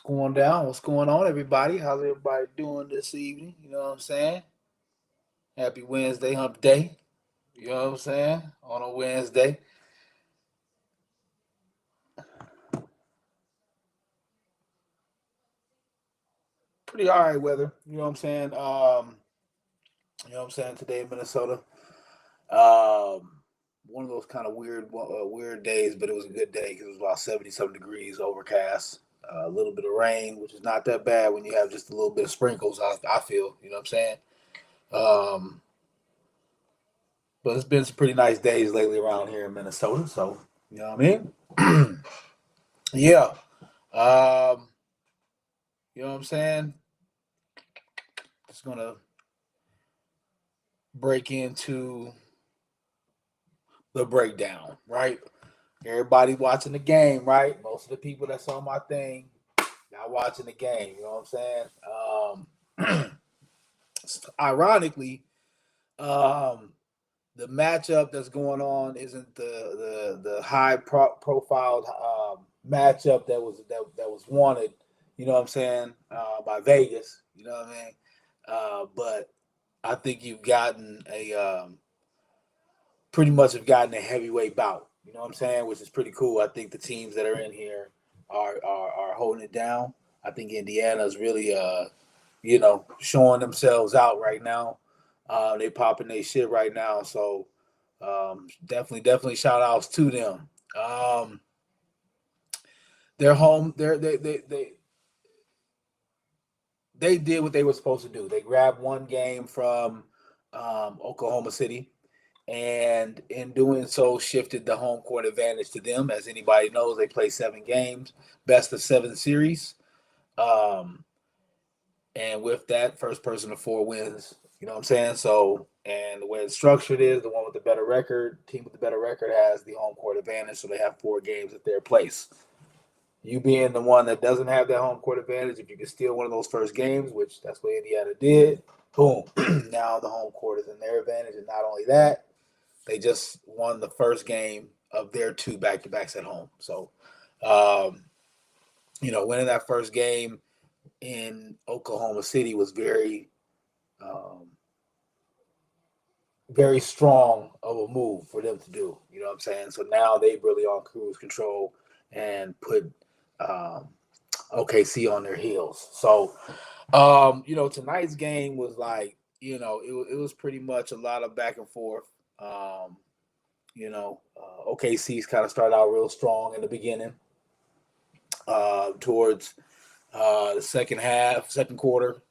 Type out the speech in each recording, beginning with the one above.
going down? What's going on, everybody? How's everybody doing this evening? You know what I'm saying? Happy Wednesday, hump day. You know what I'm saying? On a Wednesday. Pretty all right weather. You know what I'm saying? You know what I'm saying? Today in Minnesota. One of those kind of weird days, but it was a good day because it was about 70 something degrees, overcast, a little bit of rain, which is not that bad when you have just a little bit of sprinkles. I feel, you know what I'm saying? Um, but it's been some pretty nice days lately around here in Minnesota. So, you know what I mean? Yeah. Um, you know what I'm saying? Just gonna break into the breakdown, right? Everybody watching the game, right? Most of the people that's on my thing, not watching the game. You know what I'm saying? Ironically, um, the matchup that's going on isn't the high profile matchup that was wanted. You know what I'm saying, by Vegas. You know what I mean. But I think you've gotten a pretty much have gotten a heavyweight bout. You know what I'm saying, which is pretty cool. I think the teams that are in here are holding it down. I think Indiana's really showing themselves out right now. They popping their shit right now. So definitely shout outs to them. Um, they're home. They did what they were supposed to do. They grabbed one game from Oklahoma City, and in doing so, shifted the home court advantage to them. As anybody knows, they play 7 games, best of 7 series. Um, and with that, first person to 4 wins. You know what I'm saying? So, and the way it's structured is the one with the better record, team with the better record has the home court advantage, so they have 4 games at their place. You being the one that doesn't have that home court advantage, if you can steal one of those first games, which that's what Indiana did, boom, now the home court is in their advantage. And not only that, they just won the first game of their 2 back-to-backs at home. So, um, winning that first game in Oklahoma City was um, very strong of a move for them to do. You know what I'm saying? So now they really on cruise control and put um, OKC on their heels. So, tonight's game was like, it was pretty much a lot of back and forth. OKC's kind of started out real strong in the beginning. Towards the second quarter,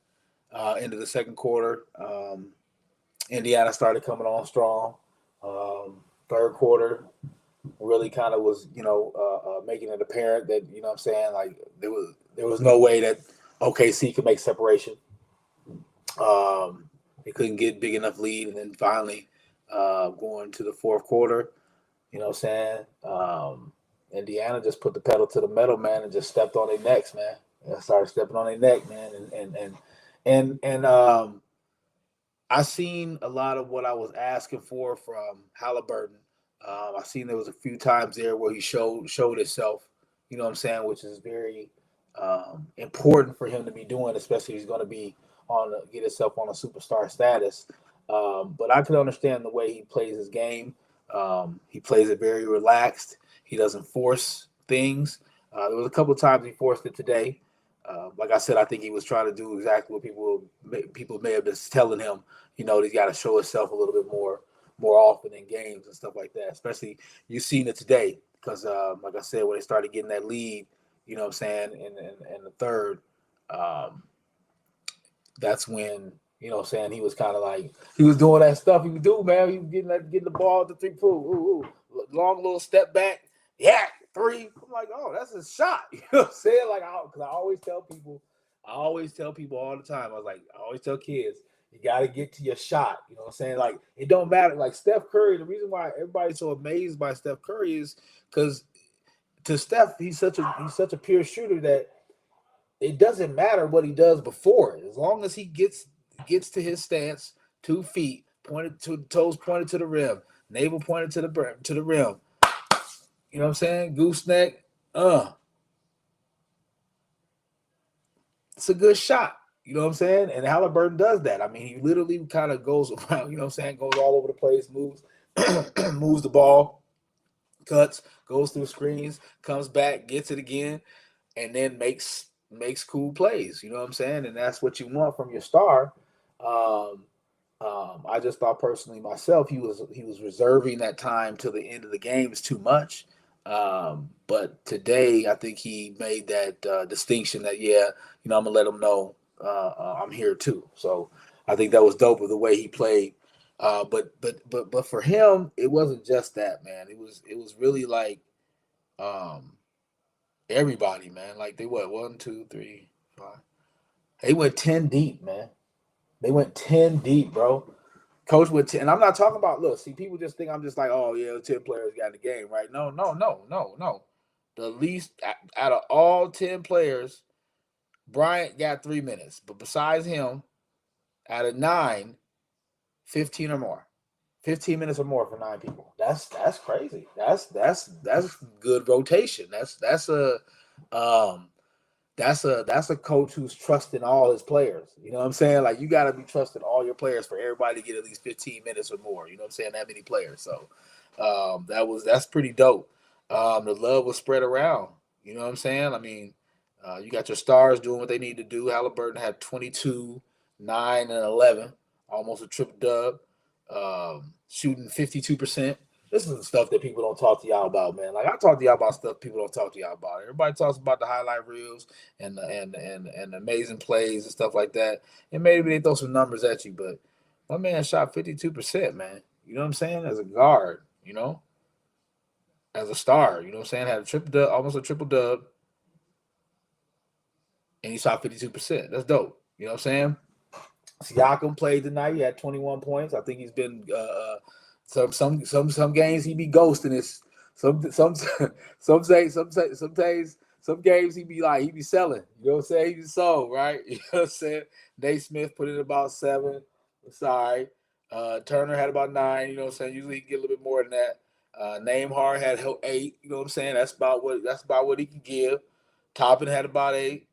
into the second quarter, Indiana started coming on strong. Third quarter really kind of was, making it apparent that, you know what I'm saying, like there was no way that OKC could make separation. They couldn't get big enough lead, and then finally, going to the fourth quarter, you know what I'm saying, Indiana just put the pedal to the metal, man, and just stepped on their necks, man. And started stepping on their neck, man, and I seen a lot of what I was asking for from Halliburton. I seen there was a few times there where he showed himself. You know what I'm saying, which is very important for him to be doing, especially if he's going to be get himself on a superstar status. But I can understand the way he plays his game. He plays it very relaxed. He doesn't force things. There was a couple of times he forced it today. Like I said, I think he was trying to do exactly what people may have been telling him. He's got to show himself a little bit more often in games and stuff like that. Especially you've seen it today because, like I said, when they started getting that lead, you know what I'm saying, in the third, um, that's when, you know what I'm saying, he was kind of like, he was doing that stuff he would do, man. He was getting the ball at the 3-point, long little step back, yeah, three. I'm like, oh, that's a shot. You know what I'm saying? Like, because I always tell people all the time. I was like, I always tell kids, you got to get to your shot. You know what I'm saying? Like, it don't matter. Like Steph Curry, the reason why everybody's so amazed by Steph Curry is because to Steph, he's such a pure shooter that it doesn't matter what he does before it. As long as he gets to his stance, 2 feet, pointed to toes pointed to the rim, navel pointed to the rim. You know what I'm saying? Gooseneck, uh, it's a good shot. You know what I'm saying? And Halliburton does that. I mean, he literally kind of goes around, you know what I'm saying, goes all over the place, moves, moves the ball, cuts, goes through screens, comes back, gets it again, and then makes cool plays. You know what I'm saying? And that's what you want from your star. Um, I just thought personally myself he was reserving that time till the end of the game is too much. But today I think he made that distinction that I'm gonna let him know I'm here too. So I think that was dope with the way he played. But for him it wasn't just that, man. It was really like um, everybody, man. Like they what 1, 2, 3, 5. They went 10 deep, man. They went 10 deep, bro. Coach with 10, and I'm not talking about, look, see, people just think I'm just like, oh, yeah, 10 players got in the game, right? No, no, no, no, no. The least out of all 10 players, Bryant got 3 minutes. But besides him, out of 9, 15 or more. 15 minutes or more for 9 people. That's crazy. That's good rotation. Um that's a coach who's trusting all his players. You know what I'm saying? Like you got to be trusting all your players for everybody to get at least 15 minutes or more. You know what I'm saying? That many players. So that's pretty dope. The love was spread around. You know what I'm saying? I mean, you got your stars doing what they need to do. Halliburton had 22, 9, and 11, almost a triple dub, shooting 52%. This is the stuff that people don't talk to y'all about, man. Like I talk to y'all about stuff people don't talk to y'all about. Everybody talks about the highlight reels and amazing plays and stuff like that. And maybe they throw some numbers at you, but my man shot 52%, man. You know what I'm saying? As a guard, as a star, you know what I'm saying? Had a triple dub, almost a triple dub, and he shot 52%. That's dope. You know what I'm saying? Siakam played tonight. He had 21 points. I think he's been some games he be ghosting us. Some days some games he be selling. You know what I'm saying? He be sold, right? You know what I'm saying? Nate Smith put in about 7. Sorry. Turner had about 9. You know what I'm saying? Usually he can get a little bit more than that. Nembhard had 8. You know what I'm saying? That's about what he can give. Toppin had about 8.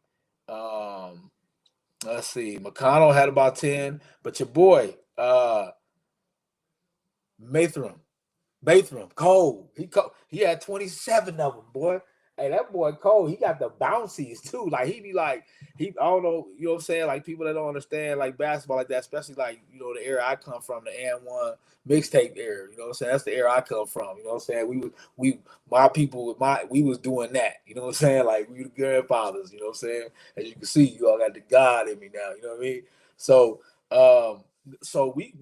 Let's see. McConnell had about 10, but your boy, Mathurin, Cole. He had 27 of them, boy. Hey, that boy Cole, he got the bouncies too. Like he be like, I don't know, you know what I'm saying? Like people that don't understand like basketball like that, especially like, the era I come from, the AN1 mixtape era. You know what I'm saying? That's the era I come from. You know what I'm saying? We was doing that. You know what I'm saying? Like we the grandfathers, you know what I'm saying? As you can see, you all got the God in me now, you know what I mean? So we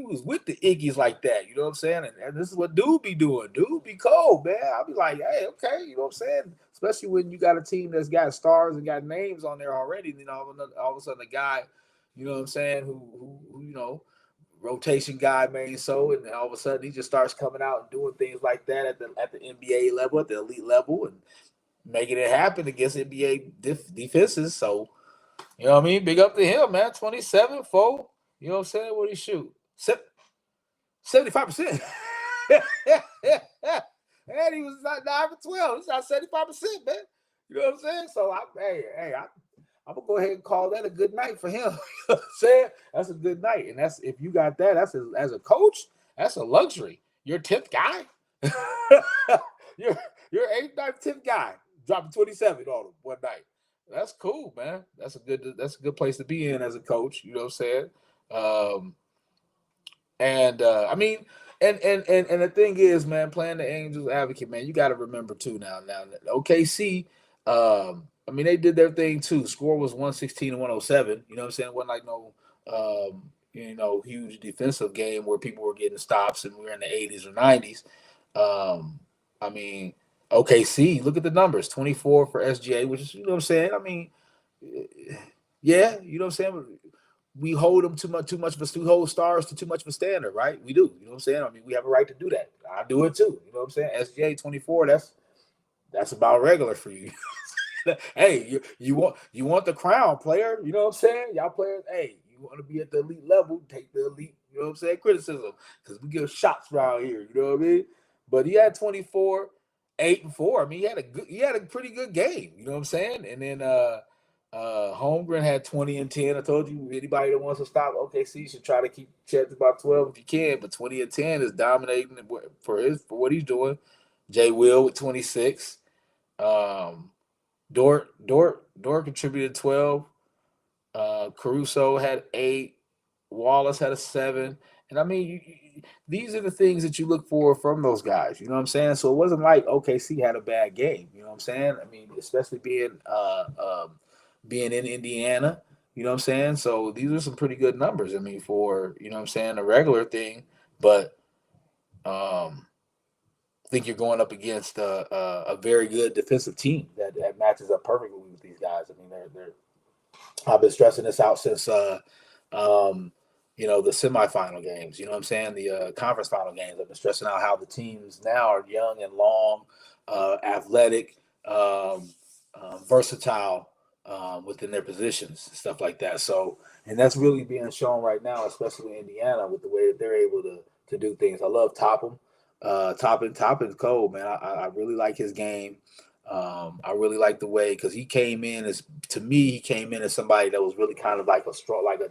was with the Iggies like that, you know what I'm saying? And this is what dude be doing. Dude be cold, man. I'll be like, hey, okay, you know what I'm saying? Especially when you got a team that's got stars and got names on there already. Then all of a sudden a guy, you know what I'm saying, who rotation guy, man. So and all of a sudden he just starts coming out and doing things like that at the NBA level, at the elite level, and making it happen against NBA defenses. So you know what I mean? Big up to him, man. 27, 4. You know what I'm saying? What did he shoot? 75%. And he was like 9 for 12. He's not 75%, man. You know what I'm saying? So I'm gonna go ahead and call that a good night for him. You know what I'm saying? That's a good night. And that's if you got that, as a coach, that's a luxury. You're 10th guy. you're 8th, 9th, 10th guy. Dropping 27 on him one night. That's cool, man. That's a good place to be in as a coach. You know what I'm saying? I mean, and the thing is, man, playing the Angels advocate, man, you got to remember too. Now, OKC, I mean, they did their thing too. Score was 116 and 107. You know what I'm saying? It wasn't like no, huge defensive game where people were getting stops and we were in the 80s or 90s. I mean, OKC, look at the numbers: 24 for SGA, which is, you know what I'm saying? I mean, yeah, you know what I'm saying? We hold them we hold stars to too much of a standard, right? We do. You know what I'm saying? I mean, we have a right to do that. I do it too. You know what I'm saying? SGA 24, that's about regular for you. Hey, you want the crown, player. You know what I'm saying? Y'all players, hey, you want to be at the elite level, take the elite, you know what I'm saying, criticism. Because we give shots around here, you know what I mean? But he had 24, 8 and 4. I mean, he had a pretty good game, you know what I'm saying? And then Holmgren had 20 and 10. I told you anybody that wants to stop OKC should try to keep Chet to about 12 if you can. But 20 and 10 is dominating for what he's doing. Jay Will with 26. Dort contributed 12. Caruso had 8. Wallace had a 7. And I mean, these are the things that you look for from those guys. You know what I'm saying? So it wasn't like OKC had a bad game. You know what I'm saying? I mean, especially being in Indiana. You know what I'm saying? So these are some pretty good numbers. I mean, for you know what I'm saying, a regular thing. But I think you're going up against a very good defensive team that matches up perfectly with these guys. I mean, they're I've been stressing this out since the semifinal games. You know what I'm saying? The conference final games. I've been stressing out how the teams now are young and long, athletic, versatile within their positions, stuff like that. So, and that's really being shown right now, especially in Indiana, with the way that they're able to do things. I love Topham. Toppin's cold, man. I really like his game. I really like the way because he came in as somebody that was really kind of like a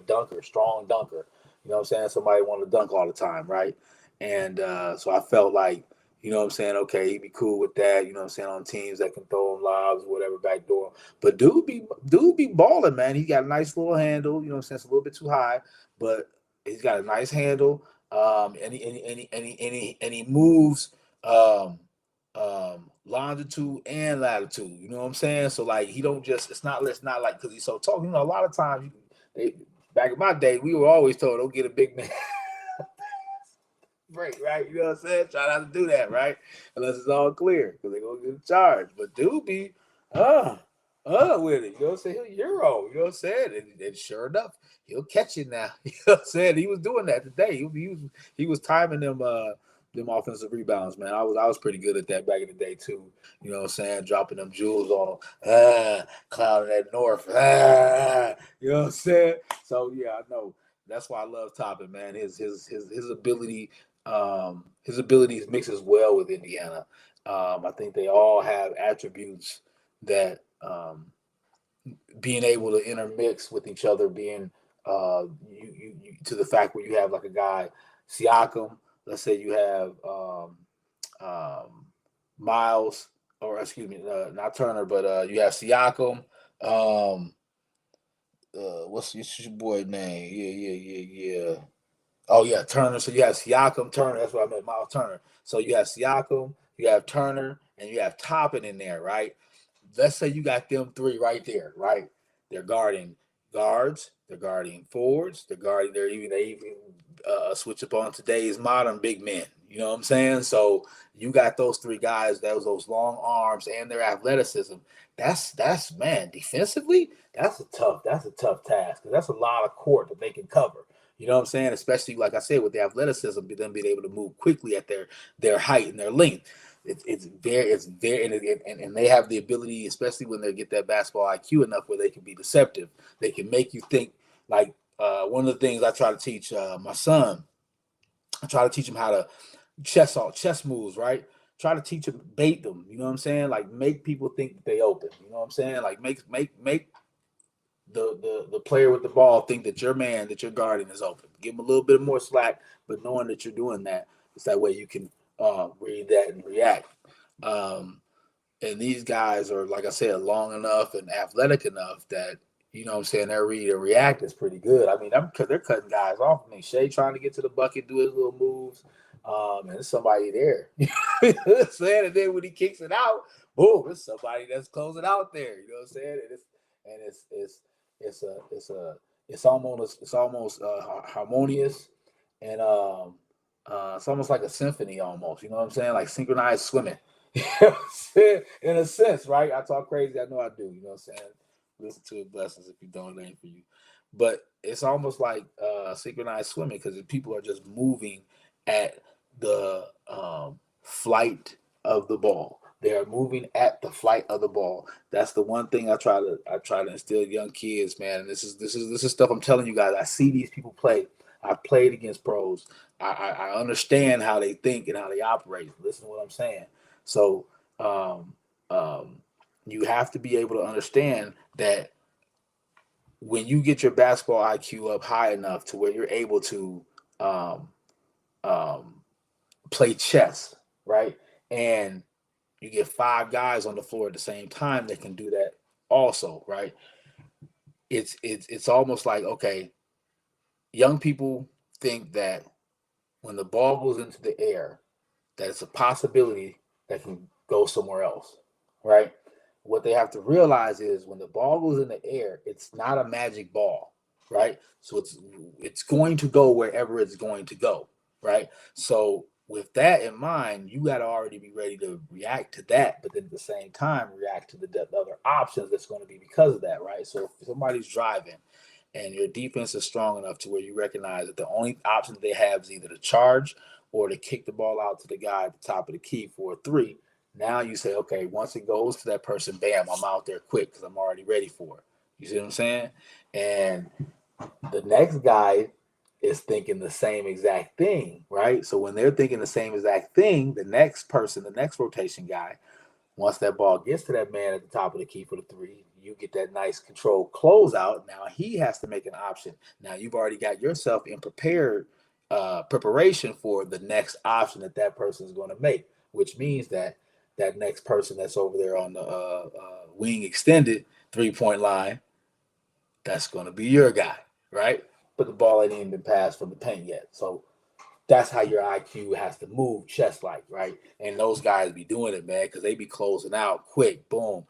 dunker, strong dunker. You know what I'm saying? Somebody wanted to dunk all the time, right? And so I felt like, you know what I'm saying? Okay, he'd be cool with that. You know what I'm saying? On teams that can throw him lobs, whatever, back door. But dude be balling, man. He got a nice little handle. You know what I'm saying? It's a little bit too high, but he's got a nice handle. And he moves longitude and latitude. You know what I'm saying? So like he don't just it's not like because he's so tall. You know, a lot of times back in my day, we were always told don't get a big man break, right? You know what I'm saying? Try not to do that, right? Unless it's all clear because they're gonna get charged. But dude be with it. You know what I'm saying? He'll Euro, you know what I'm saying? And sure enough, he'll catch it now. You know what I'm saying? He was doing that today. He was timing them offensive rebounds, man. I was pretty good at that back in the day too. You know what I'm saying? Dropping them jewels on them. Clouding that north. You know what I'm saying? So yeah, I know. That's why I love Toppin, man. His ability, his abilities mixes well with Indiana. I think they all have attributes that being able to intermix with each other, being you to the fact where you have like a guy Siakam. Let's say you have Miles, or excuse me, not Turner, but you have Siakam. Um, what's your boy name? Yeah. Oh yeah, Turner. So you have Siakam, Turner. That's what I meant, Miles Turner. So you have Siakam, you have Turner, and you have Toppin in there, right? Let's say you got them three right there, right? They're guarding guards, they're guarding forwards, they even switch up on today's modern big men. You know what I'm saying? So you got those three guys, those long arms and their athleticism. That's man, defensively, that's a tough task because that's a lot of court that they can cover. You know what I'm saying? Especially like I said, with the athleticism, them being able to move quickly at their height and their length. It's very and they have the ability, especially when they get that basketball IQ enough where they can be deceptive. They can make you think like one of the things I try to teach my son. I try to teach him how to chess moves, right? Try to teach him, bait them. You know what I'm saying? Like make people think that they open. You know what I'm saying? Like make the player with the ball think that your man that you're guarding is open. Give him a little bit more slack, but knowing that you're doing that, it's that way you can read that and react. Um, and these guys are, like I said, long enough and athletic enough that you know what I'm saying their read and react is pretty good. I mean, they're cutting guys off. I mean, Shea trying to get to the bucket, do his little moves, and there's somebody there. You know what I'm saying? And then when he kicks it out, boom, there's somebody that's closing out there. You know what I'm saying? And it's harmonious and it's almost like a symphony almost. You know what I'm saying? Like synchronized swimming. You know what I'm saying? In a sense, right? I talk crazy. I know I do. You know what I'm saying? Listen to it, blessings if you don't, it ain't for you. But it's almost like synchronized swimming because people are just moving at the flight of the ball. They are moving at the flight of the ball. That's the one thing I try to instill young kids, man. And this is stuff I'm telling you guys. I see these people play. I've played against pros. I understand how they think and how they operate. Listen to what I'm saying. So um, um, you have to be able to understand that when you get your basketball IQ up high enough to where you're able to um, um, play chess, right? And you get 5 guys on the floor at the same time that can do that also, right? It's almost like, okay, young people think that when the ball goes into the air, that it's a possibility that can go somewhere else, right? What they have to realize is when the ball goes in the air, it's not a magic ball, right? So it's going to go wherever it's going to go, right? So with that in mind, you got to already be ready to react to that, but then at the same time react to the other options that's going to be because of that, right? So if somebody's driving and your defense is strong enough to where you recognize that the only option they have is either to charge or to kick the ball out to the guy at the top of the key for a three. Now you say, okay, once it goes to that person, bam, I'm out there quick because I'm already ready for it. You see what I'm saying? And the next guy is thinking the same exact thing, right? So when they're thinking the same exact thing, the next person, the next rotation guy, once that ball gets to that man at the top of the key for the three, you get that nice controlled closeout. Now he has to make an option. Now you've already got yourself in preparation for the next option that that person is going to make, which means that that next person that's over there on the wing extended 3-point line, that's going to be your guy, right? But the ball ain't even been passed from the paint yet. So that's how your IQ has to move chess like, right? And those guys be doing it, man, because they be closing out quick, boom.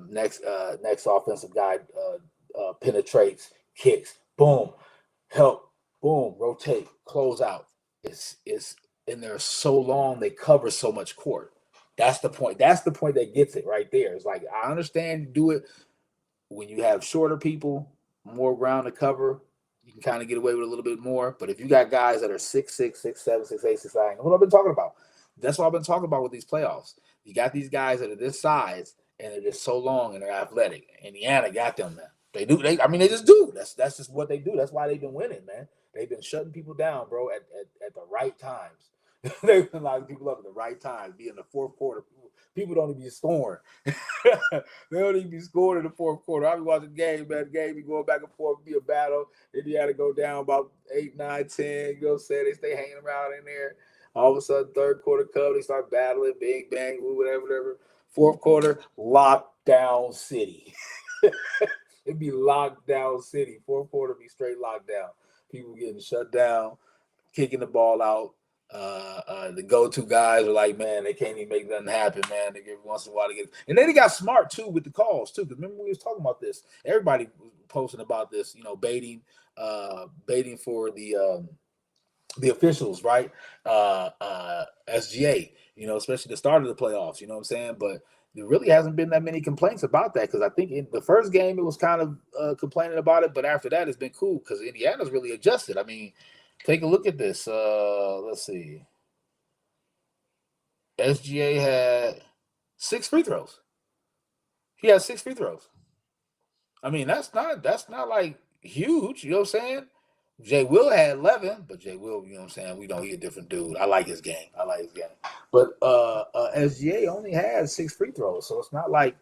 Next offensive guy penetrates, kicks, boom, help, boom, rotate, close out. It's and they're so long, they cover so much court. That's the point. That's the point that gets it right there. It's like I understand you do it when you have shorter people, more ground to cover, you can kind of get away with a little bit more. But if you got guys that are 6'6", 6'7", 6'8", 6'9", what I've been talking about. That's what I've been talking about with these playoffs. You got these guys that are this size and they're just so long and they're athletic. Indiana got them, man. They do. They just do. That's just what they do. That's why they've been winning, man. They've been shutting people down, bro, at the right times. They've been locking people up at the right times. Be in the fourth quarter. People don't even be scoring. They don't even be scoring in the fourth quarter. I be watching the game, man. The game be going back and forth, be a battle. Then you had to go down about 8, 9, 10. You know what I'm saying? They stay hanging around in there. All of a sudden, third quarter come, they start battling, big bang, whatever, whatever. Fourth quarter, lockdown city. It'd be lockdown city. Fourth quarter be straight lockdown. People getting shut down, kicking the ball out. The go-to guys are like, man, they can't even make nothing happen, man. They get once in a while to get, and then they got smart too with the calls too. Because remember we was talking about this. Everybody was posting about this, baiting for the officials, right? SGA, especially the start of the playoffs. You know what I'm saying? But there really hasn't been that many complaints about that because I think in the first game it was kind of complaining about it, but after that it's been cool because Indiana's really adjusted. I mean, take a look at this. Let's see. SGA had 6 free throws. He had 6 free throws. I mean, that's not like huge. You know what I'm saying? Jay Will had 11, but Jay Will, you know what I'm saying? We know he's a different dude. I like his game. But SGA only had 6 free throws, so it's not like,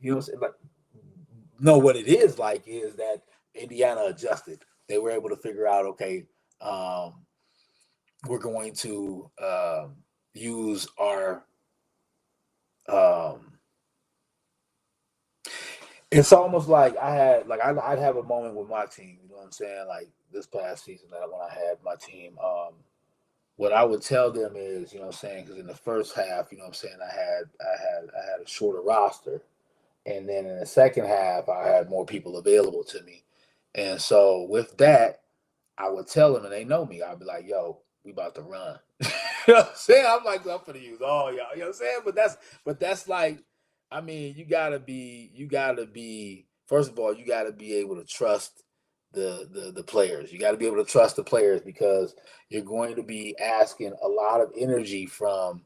you know what I'm saying? Like, no, what it is like is that Indiana adjusted. They were able to figure out, okay, we're going to use our um, it's almost like I'd have a moment with my team, you know what I'm saying? Like this past season that when I had my team, what I would tell them is, you know what I'm saying, because in the first half, you know what I'm saying, I had a shorter roster. And then in the second half, I had more people available to me. And so with that, I would tell them, and they know me. I'd be like, "Yo, we about to run." You know what I'm saying? I'm like, I'm gonna use all y'all. You know what I'm saying? But that's like, I mean, you gotta be. First of all, you gotta be able to trust the players. You got to be able to trust the players because you're going to be asking a lot of energy from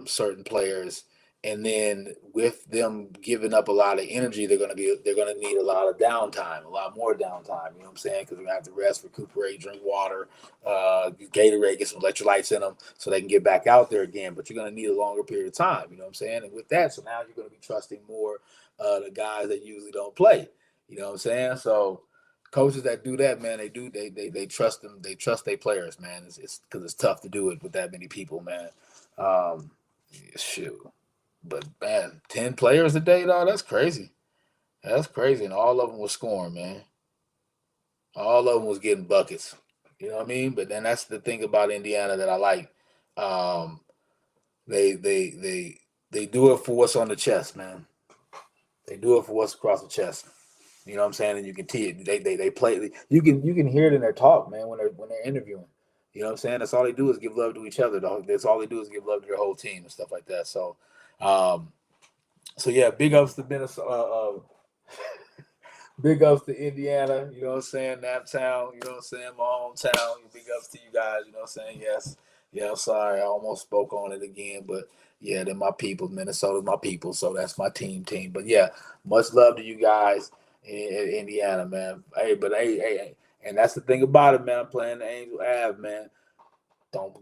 certain players, and then with them giving up a lot of energy, they're gonna need a lot of downtime, a lot more downtime. You know what I'm saying? Because they're gonna have to rest, recuperate, drink water, Gatorade, get some electrolytes in them so they can get back out there again. But you're gonna need a longer period of time. You know what I'm saying? And with that, so now you're gonna be trusting more the guys that usually don't play. You know what I'm saying? So coaches that do that, man, they trust them. They trust their players, man. It's because it's tough to do it with that many people, man. Um, shoot, but man, 10 players a day, dog. That's crazy. That's crazy, and all of them was scoring, man. All of them was getting buckets. You know what I mean? But then that's the thing about Indiana that I like. Um, they they they they do it for what's on the chest, man. They do it for what's across the chest. You know what I'm saying? And you can see it. They play. You can hear it in their talk, man, when they're interviewing. You know what I'm saying? That's all they do is give love to each other. Dog. That's all they do is give love to their whole team and stuff like that. Um, so yeah, big ups to Minnesota. Big ups to Indiana, you know what I'm saying? Naptown, you know what I'm saying? My hometown. Big ups to you guys, you know what I'm saying? Yes. Yeah, I'm sorry. I almost spoke on it again, but yeah, they're my people. Minnesota's my people, so that's my team. But yeah, much love to you guys in Indiana, man. Hey, and that's the thing about it, man. I'm playing the Angel Ave, man. Don't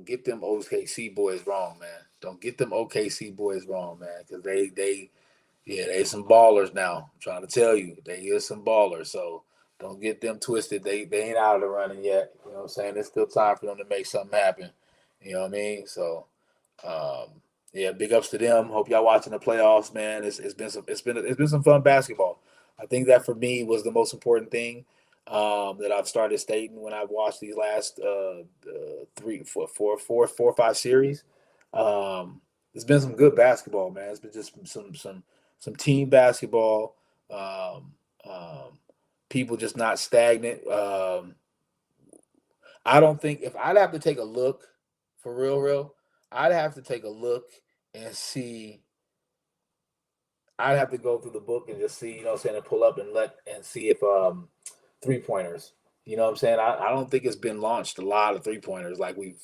get them OKC boys wrong, man. Don't get them OKC boys wrong, man, because they some ballers now. I'm trying to tell you, they is some ballers. So don't get them twisted. They ain't out of the running yet. You know what I'm saying? There's still time for them to make something happen. You know what I mean? So yeah, big ups to them. Hope y'all watching the playoffs, man. It's been some fun basketball. I think that for me was the most important thing that I've started stating when I've watched these last four or five series. Um, it's been some good basketball, man. It's been just some team basketball. Um, um, People just not stagnant. I don't think if I'd have to take a look for real, I'd have to take a look and see. I'd have to go through the book and just see, you know what I'm saying, and pull up and see if 3 pointers. You know what I'm saying? I don't think it's been launched a lot of 3 pointers like we've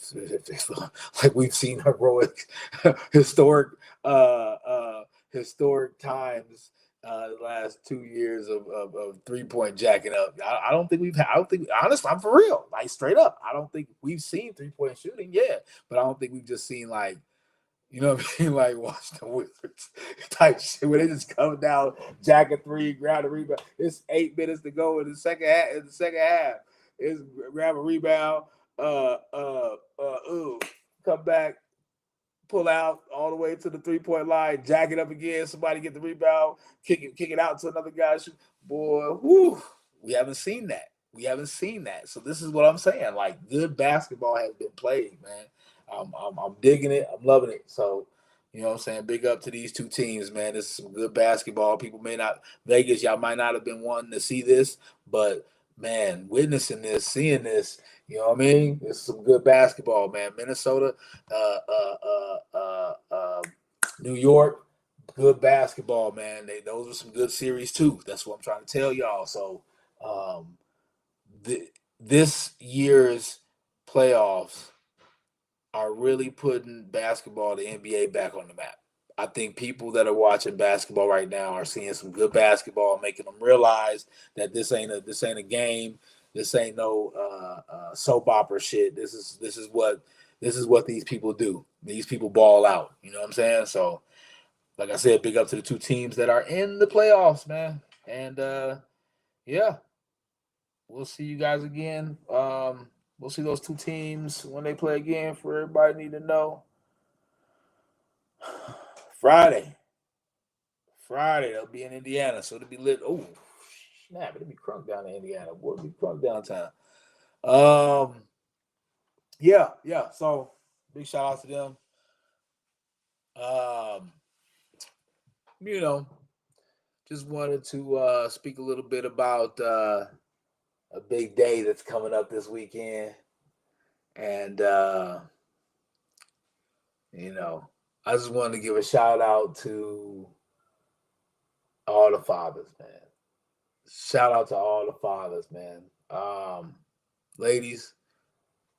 seen heroic historic historic times the last 2 years of 3 point jacking up. I don't think we've had, I don't think honestly I'm for real, like straight up. I don't think we've seen 3 point shooting, yeah, but I don't think we've just seen like you know what I mean? Like Washington Wizards type shit where they just come down, jack a three, grab a rebound. It's 8 minutes to go in the second half. It's grab a rebound, come back, pull out all the way to the 3 point line, jack it up again. Somebody get the rebound, kick it out to another guy. Boy, whoo, we haven't seen that. We haven't seen that. So this is what I'm saying. Like good basketball has been played, man. I'm digging it. I'm loving it. So, you know what I'm saying? Big up to these two teams, man. This is some good basketball. People may not Vegas, y'all might not have been wanting to see this, but man, witnessing this, seeing this, you know what I mean? It's some good basketball, man. Minnesota, uh, uh, uh, uh, uh, New York, good basketball, man. Those are some good series too. That's what I'm trying to tell y'all. So, um, this year's playoffs are really putting basketball, the NBA, back on the map. I think people that are watching basketball right now are seeing some good basketball, making them realize that this ain't a game. This ain't no soap opera shit. This is what these people do. These people ball out. You know what I'm saying? So, like I said, big up to the two teams that are in the playoffs, man. And yeah, we'll see you guys again. We'll see those two teams when they play again. For everybody need to know, Friday, Friday they'll be in Indiana, so it'll be lit. Oh snap! It'll be crunk down in Indiana. Boy, it'll be crunk downtown. Um, yeah. So big shout out to them. Um, you know, just wanted to speak a little bit about a big day that's coming up this weekend, and you know, I just wanted to give a shout out to all the fathers, man. Shout out to all the fathers, man. Ladies,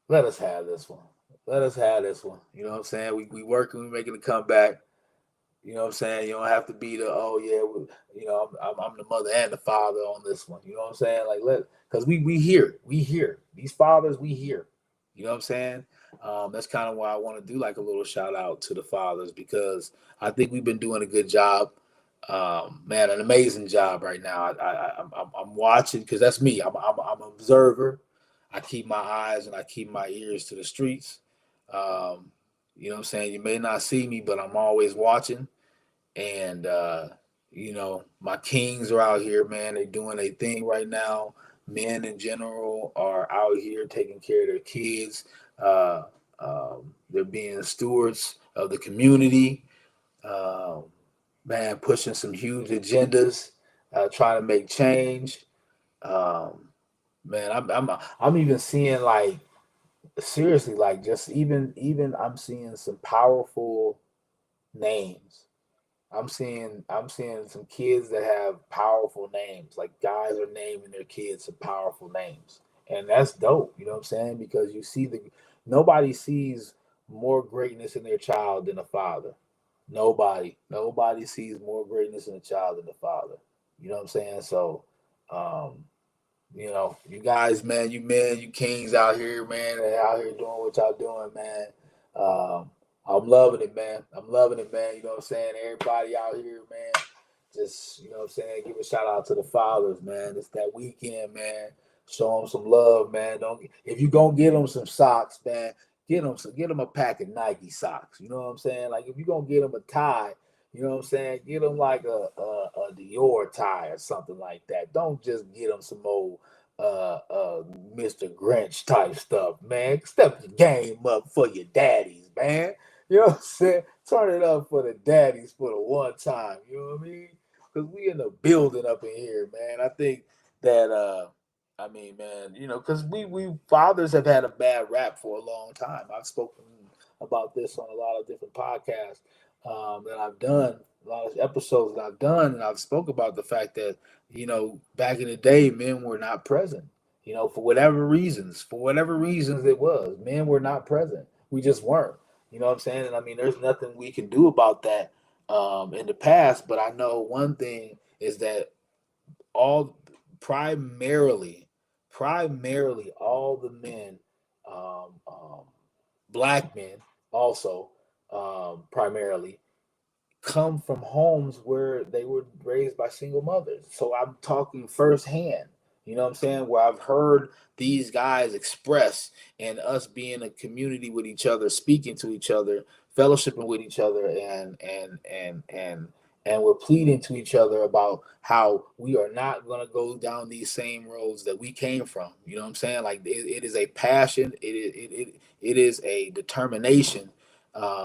let us have this one. Let us have this one. You know what I'm saying? We working, we making a comeback. You know what I'm saying? You don't have to be the I'm the mother and the father on this one. You know what I'm saying? Like because we hear these fathers we hear. You know what I'm saying? That's kind of why I want to do like a little shout out to the fathers because I think we've been doing a good job. Man, an amazing job right now. I'm watching because that's me. I'm an observer. I keep my eyes and I keep my ears to the streets. Um, you know what I'm saying? You may not see me, but I'm always watching. And my kings are out here, man. They're doing a thing right now. Men in general are out here taking care of their kids. Uh, they're being stewards of the community. Um, Man, pushing some huge agendas, trying to make change. Um, man, I'm even seeing like seriously, like just even I'm seeing some powerful names. I'm seeing some kids that have powerful names. Like guys are naming their kids some powerful names. And that's dope, you know what I'm saying? Because you see the nobody sees more greatness in their child than a father. Nobody sees more greatness in a child than the father. You know what I'm saying? So um, you guys, man, you men, you kings out here, man, and out here doing what y'all doing, man. I'm loving it, man. I'm loving it, man. You know what I'm saying? Everybody out here, man. Just, you know what I'm saying? Give a shout out to the fathers, man. It's that weekend, man. Show them some love, man. Don't if you gonna get them some socks, man, get them a pack of Nike socks. You know what I'm saying? Like if you gonna get them a tie, you know what I'm saying? Get them like a Dior tie or something like that. Don't just get them some old Mr. Grinch type stuff, man. Step the game up for your daddies, man. You know what I'm saying? Turn it up for the daddies for the one time. You know what I mean? Because we in the building up in here, man. I think that I mean, man, because we fathers have had a bad rap for a long time. I've spoken about this on a lot of different podcasts that I've done, a lot of episodes that I've done, and I've spoke about the fact that back in the day, men were not present. For whatever reasons it was, men were not present. We just weren't. You know what I'm saying? And I mean, there's nothing we can do about that in the past. But I know one thing is that all primarily, primarily all the men, um, um, black men also primarily come from homes where they were raised by single mothers. So I'm talking firsthand. You know what I'm saying? Where I've heard these guys express and us being a community with each other, speaking to each other, fellowshipping with each other, and we're pleading to each other about how we are not going to go down these same roads that we came from. You know what I'm saying? Like it is a passion. It is a determination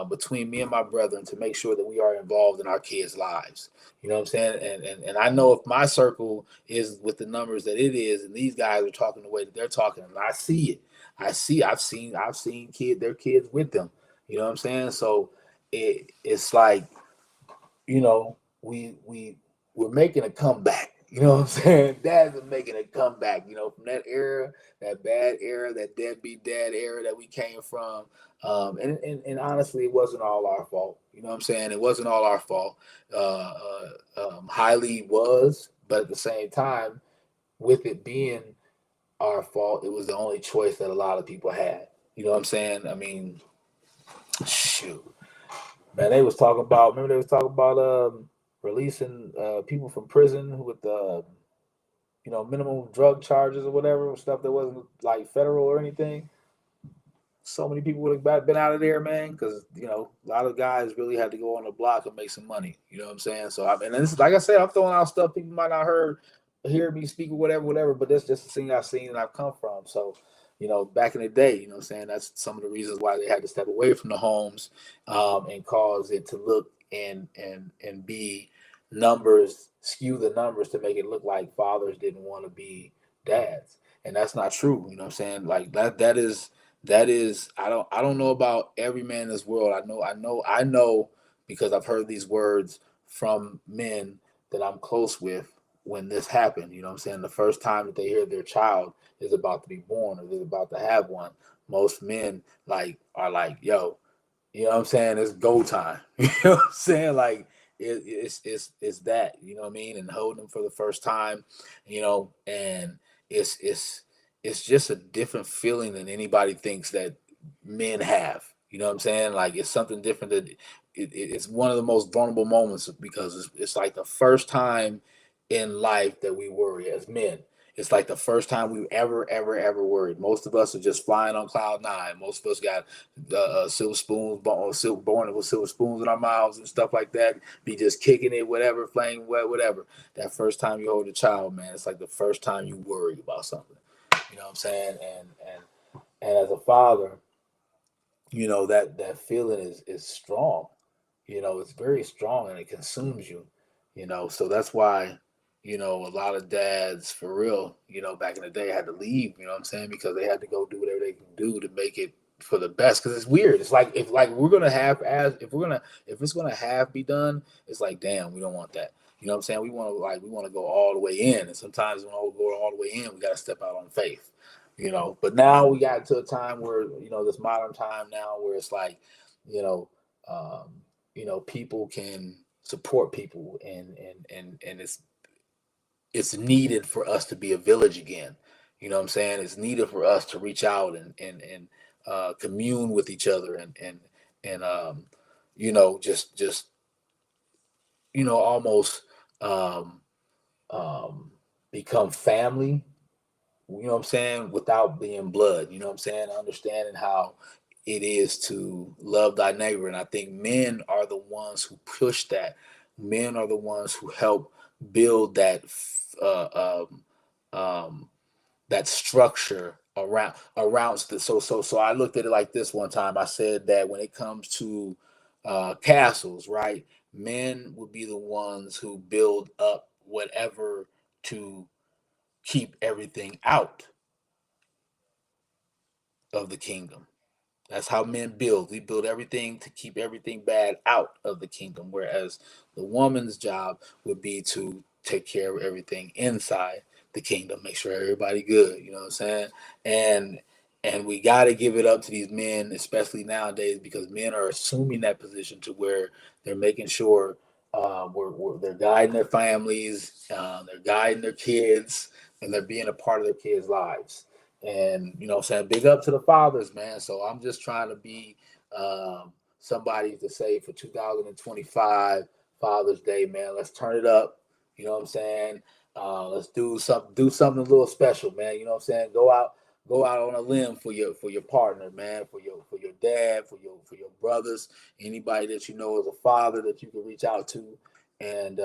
between me and my brethren to make sure that we are involved in our kids' lives. You know what I'm saying? And I know if my circle is with the numbers that it is, and these guys are talking the way that they're talking, and I see it. I've seen their kids with them. You know what I'm saying? So it's like we're making a comeback. You know what I'm saying? Dads are making a comeback. From that era, that bad era, that deadbeat dad era that we came from. And honestly, it wasn't all our fault. You know what I'm saying? It wasn't all our fault. Highly was, but at the same time, with it being our fault, it was the only choice that a lot of people had. You know what I'm saying? I mean, shoot. Man, they was talking about. Remember, they was talking about releasing people from prison with minimum drug charges or whatever stuff that wasn't like federal or anything. So many people would have been out of there, man, because a lot of guys really had to go on the block and make some money. You know what I'm saying? So I mean, this, like I said, I'm throwing out stuff people might not hear me speak or whatever. But that's just the thing I've seen and I've come from. So back in the day, you know what I'm saying, that's some of the reasons why they had to step away from the homes and cause it to look and be numbers, skew the numbers to make it look like fathers didn't want to be dads. And that's not true. You know what I'm saying? Like that is I don't know about every man in this world. I know because I've heard these words from men that I'm close with when this happened. You know what I'm saying? The first time that they hear their child is about to be born or they're about to have one, most men are like, yo, you know what I'm saying? It's go time. You know what I'm saying? Like it's that, you know what I mean? And holding them for the first time, and it's just a different feeling than anybody thinks that men have. You know what I'm saying? Like it's something different that it's one of the most vulnerable moments because it's like the first time in life that we worry as men. It's like the first time we've ever worried. Most of us are just flying on cloud nine. Most of us got silver spoons, born with silver spoons in our mouths and stuff like that. Be just kicking it, whatever, playing whatever. That first time you hold a child, man, it's like the first time you worry about something. You know what I'm saying? And as a father, that feeling is strong. It's very strong and it consumes you. So that's why a lot of dads for real, back in the day had to leave. You know what I'm saying? Because they had to go do whatever they can do to make it for the best. Because it's weird. It's like if we're gonna have as if it's gonna have be done, it's like damn, we don't want that. You know what I'm saying? We want to go all the way in, and sometimes when we go all the way in, we got to step out on faith. But now we got to a time where this modern time now where it's like you know um people can support people, and it's needed for us to be a village again. You know what I'm saying? It's needed for us to reach out and commune with each other and just almost um um become family, what I'm saying, without being blood, what I'm saying, understanding how it is to love thy neighbor. And I think men are the ones who push that. Men are the ones who help build um, that structure around so I looked at it like this one time. I said that when it comes to castles, right, men would be the ones who build up whatever to keep everything out of the kingdom. That's how men build. We build everything to keep everything bad out of the kingdom, whereas the woman's job would be to take care of everything inside the kingdom, make sure everybody good. You know what I'm saying? And we got to give it up to these men, especially nowadays, because men are assuming that position to where they're making sure they're guiding their families, they're guiding their kids, and they're being a part of their kids' lives. And I'm saying, big up to the fathers, man. So I'm just trying to be somebody to say for 2025 Father's Day, man. Let's turn it up. You know what I'm saying? Let's do something a little special, man. You know what I'm saying? Go out on a limb for your partner, man, for your dad, for your brothers, anybody that you know as a father that you can reach out to, and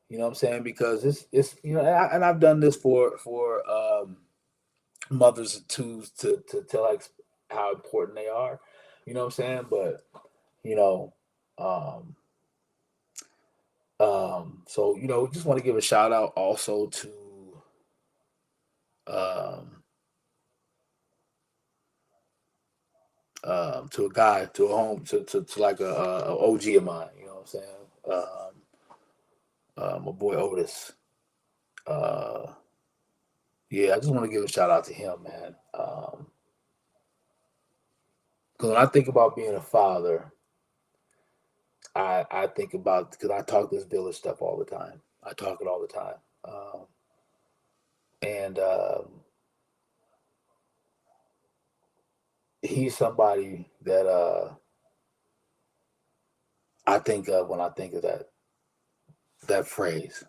you know what I'm saying, because it's and I've done this for mothers to tell like how important they are. You know what I'm saying? But you know, um, so just want to give a shout out also um, to a guy, to a home, to like a OG of mine. You know what I'm saying? My boy Otis. Uh, yeah, I just want to give a shout out to him, man. Because when I think about being a father, I think about, because I talk this village stuff all the time. I talk it all the time, and he's somebody that I think of when I think of that phrase,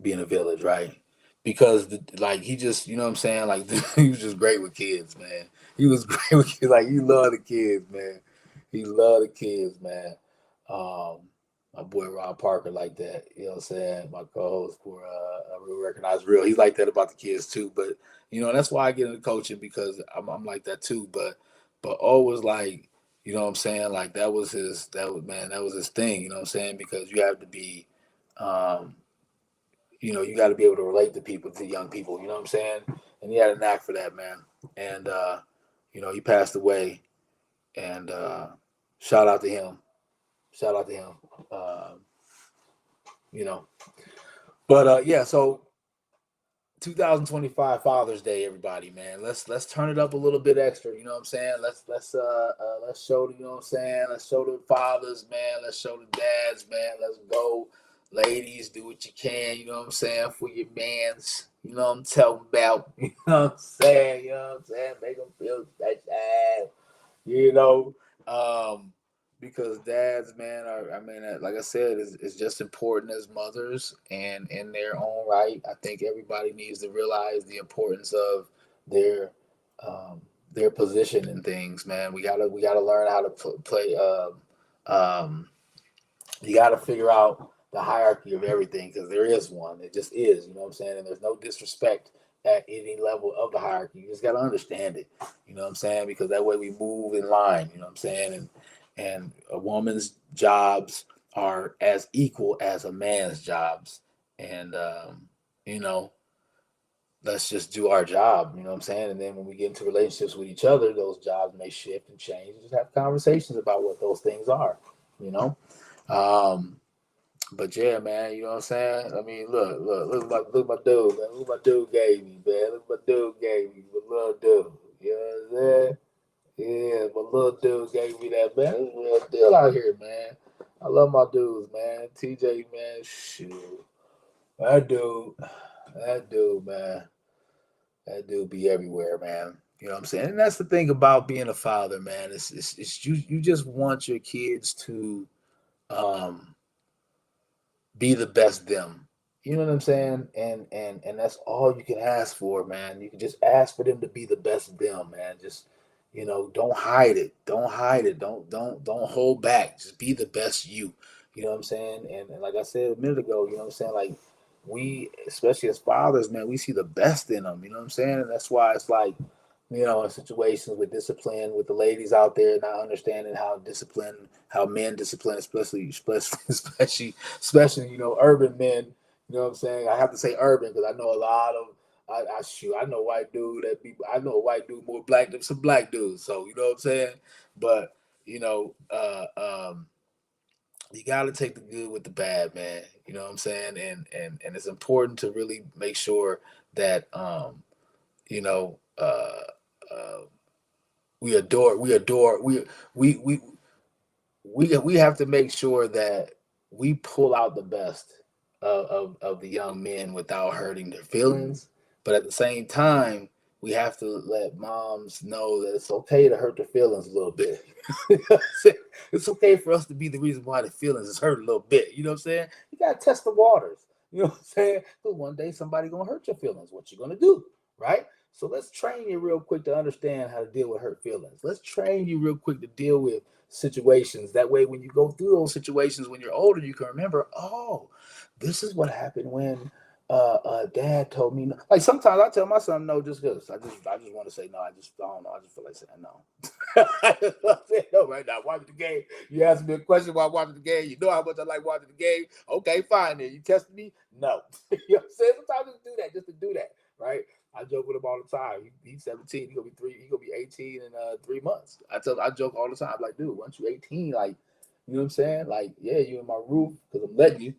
being a village, right? Because like he just, you know what I'm saying, like he was just great with kids, man. He was great with kids, like he loved the kids, man. He loved the kids, man. Um, my boy Rob Parker like that, you know what I'm saying? My co-host for Real Recognize Real, he's like that about the kids too. But that's why I get into coaching, because I'm like that too. But always like, you know what I'm saying, like that was his thing, you know what I'm saying? Because you have to be um, you got to be able to relate to people, to young people. You know what I'm saying? And he had a knack for that, man. And he passed away. And shout out to him. Shout out to him. Um, you know. But yeah, so 2025 Father's Day, everybody, man. Let's turn it up a little bit extra. You know what I'm saying? Let's show, you know what I'm saying? Let's show the fathers, man. Let's show the dads, man. Let's go. Ladies, do what you can, you know what I'm saying, for your mans. You know what I'm talking about. You know what I'm saying? You know what I'm saying? Make them feel special. You know. Um, because dads, man, are, I mean, like I said, is just important as mothers and in their own right. I think everybody needs to realize the importance of their um, their position in things, man. We gotta learn how to play. Um, you got to figure out the hierarchy of everything because there is one. It just is, you know what I'm saying? And there's no disrespect at any level of the hierarchy. You just got to understand it, you know what I'm saying? Because that way we move in line, you know what I'm saying? And a woman's jobs are as equal as a man's jobs. And, you know, let's just do our job, you know what I'm saying? And then when we get into relationships with each other, those jobs may shift and change. Just have conversations about what those things are, you know? Um, but yeah, man, you know what I'm saying? I mean, look my dude, man. Look my dude gave me, man. Look my dude gave me, my little dude. You know what I'm saying? Yeah, my little dude gave me that, man. It's a real deal out here, man. I love my dudes, man. TJ, man, shoot. That dude, that dude, man. That dude be everywhere, man. You know what I'm saying? And that's the thing about being a father, man. It's you just want your kids to um be the best them. You know what I'm saying? And that's all you can ask for, man. You can just ask for them to be the best them, man. Just don't hide it. Don't hide it. Don't hold back. Just be the best you. You know what I'm saying? And like I said a minute ago, you know what I'm saying? Like we, especially as fathers, man, we see the best in them. You know what I'm saying? And that's why it's like, in situations with discipline, with the ladies out there not understanding how men discipline, especially urban men. You know what I'm saying? I have to say urban because I know a lot of I know white dude that people I know a white dude more black than some black dudes. So you know what I'm saying? But you know, you got to take the good with the bad, man. You know what I'm saying? And it's important to really make sure that you know uh, we we we have to make sure that we pull out the best of the young men without hurting their feelings. But at the same time, we have to let moms know that it's okay to hurt their feelings a little bit. It's okay for us to be the reason why the feelings is hurt a little bit. You know what I'm saying? You gotta test the waters. You know what I'm saying? Because one day somebody gonna hurt your feelings. What you gonna do, right? So let's train you real quick to understand how to deal with hurt feelings. Let's train you real quick to deal with situations. That way, when you go through those situations when you're older, you can remember, oh, this is what happened when dad told me no. Like sometimes I tell my son no just because I just want to say no. I don't know. I just feel like saying no. I just want to say no right now. Watching the game. You ask me a question while watching the game. You know how much I like watching the game. Okay, fine. Then you test me. No. You know what I'm saying? Sometimes just do that, just to do that, right? I joke with him all the time. He's 17. He gonna be 3. He gonna be 18 in 3 months. I joke all the time. I'm like, dude, once you 18, like, you know what I'm saying? Like, yeah, you in my roof because I'm letting you.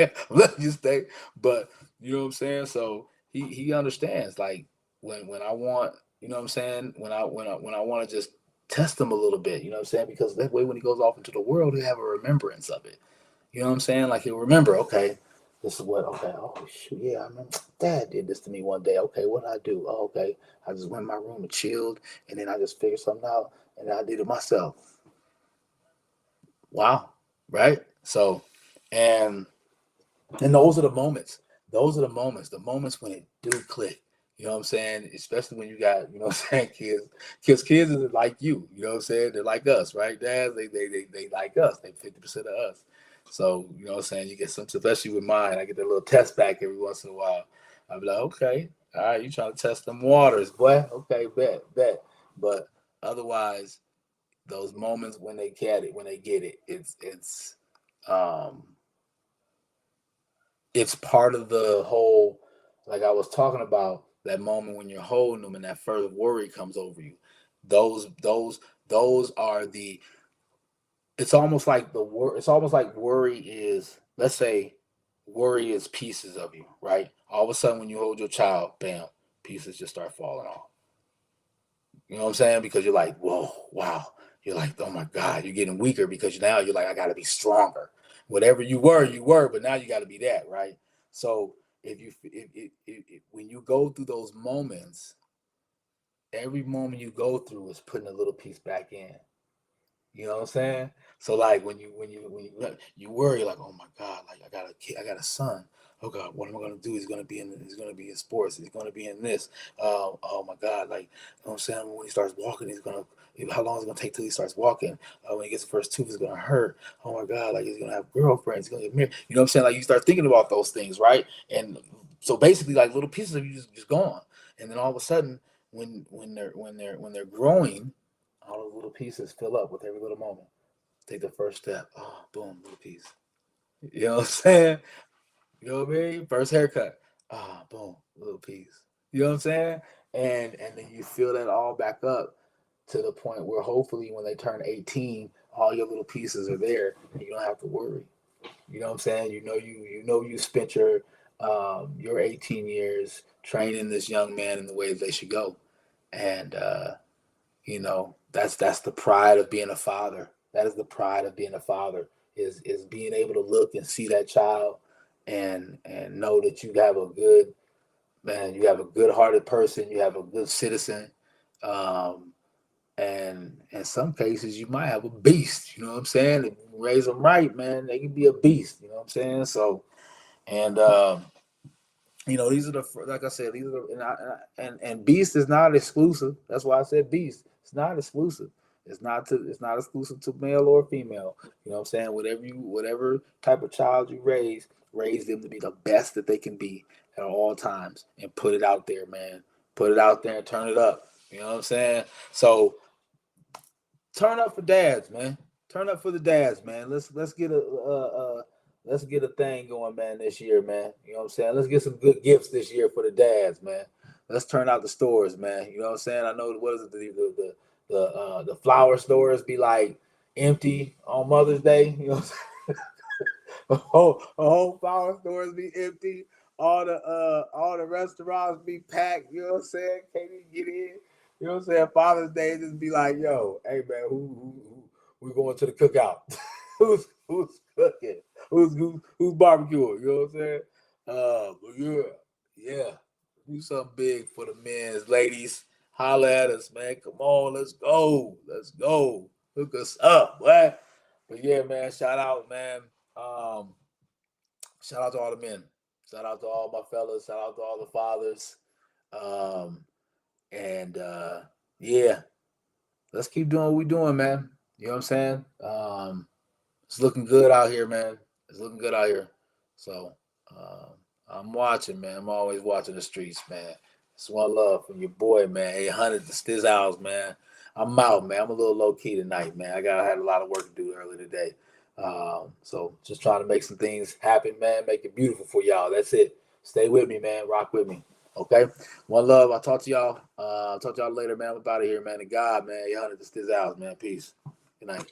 I'm letting you stay. But you know what I'm saying? So he understands. Like when I want, you know what I'm saying? When I want to just test him a little bit, you know what I'm saying? Because that way when he goes off into the world, he'll have a remembrance of it. You know what I'm saying? Like he'll remember, okay, this is what, okay, oh shoot, yeah, I remember dad did this to me one day. Okay, what did I do? Oh, okay. I just went in my room and chilled, and then I just figured something out, and then I did it myself. Wow. Right? So, and and those are the moments. Those are the moments when it do click. You know what I'm saying? Especially when you got, you know what I'm saying, kids. Kids is like you know what I'm saying? They're like us, right? Dads, they like us. They 50% of us. So, you know what I'm saying? You get some, especially with mine, I get that little test back every once in a while. I'll be like, okay, all right, you trying to test them waters, boy. Okay, bet. But otherwise, those moments when they get it, um it's part of the whole, like I was talking about, that moment when you're holding them and that further worry comes over you. Those are the, it's almost like worry is, let's say worry is pieces of you, right? All of a sudden when you hold your child, bam, pieces just start falling off. You know what I'm saying? Because you're like, whoa, wow. You're like, oh my God, you're getting weaker because now you're like, I got to be stronger. Whatever you were, but now you got to be that, right? So when you go through those moments, every moment you go through is putting a little piece back in. You know what I'm saying? So like when you worry like, oh my God, like I got a kid, I got a son. Oh God, what am I gonna do? He's gonna be in sports. He's gonna be in this. Oh my God, like you know what I'm saying? When he starts walking, how long is it gonna take till he starts walking? When he gets the first tooth, it's gonna hurt. Oh my God, like he's gonna have girlfriends. He's gonna get married. You know what I'm saying? Like you start thinking about those things, right? And so basically, like little pieces of you just gone. And then all of a sudden, when they're growing, all those little pieces fill up with every little moment. Take the first step. Oh, boom, little piece. You know what I'm saying? You know what I mean? First haircut. Ah, boom, little piece. You know what I'm saying? And then you fill that all back up to the point where hopefully when they turn 18, all your little pieces are there and you don't have to worry. You know what I'm saying? You spent your 18 years training this young man in the way they should go. And that's the pride of being a father. That is the pride of being a father, is being able to look and see that child and know that you have a good man, you have a good hearted person, you have a good citizen. um and in some cases you might have a beast. You know what I'm saying? If you raise them right, man, they can be a beast. You know what I'm saying? So, and these are like I said, these are and Beast is not exclusive. That's why I said Beast. It's not exclusive. It's not exclusive to male or female. You know what I'm saying? Whatever type of child you raise them to be the best that they can be at all times, and put it out there, man. Put it out there and turn it up. You know what I'm saying? So turn up for dads, man. Turn up for the dads, man. Let's get a thing going, man, this year, man. You know what I'm saying? Let's get some good gifts this year for the dads, man. Let's turn out the stores, man. You know what I'm saying? I know what is it, the flower stores be like empty on Mother's Day. You know what I'm saying? A whole flower stores be empty. All the restaurants be packed. You know what I'm saying? Can't even get in. You know what I'm saying? Father's Day just be like, yo, hey man, who we going to the cookout? who's cooking? Who's barbecuing? You know what I'm saying? But yeah. Do something big for the men's ladies. Holla at us, man. Come on, let's go. Let's go. Hook us up, what? But yeah, man, shout out, man. Um, Shout out to all the men. Shout out to all my fellas. Shout out to all the fathers. Um, and yeah, let's keep doing what we're doing, man. You know what I'm saying? It's looking good out here, man. It's looking good out here. So um, I'm watching, man. I'm always watching the streets, man. It's one love from your boy, man. 800 to Stiz Hours, man. I'm out, man. I'm a little low key tonight, man. I had a lot of work to do early today. So just trying to make some things happen, man. Make it beautiful for y'all. That's it. Stay with me, man. Rock with me. Okay. One love. I'll talk to y'all. Talk to y'all later, man. I'm out of here, man. And God, man. 800 to Stiz Hours, man. Peace. Good night.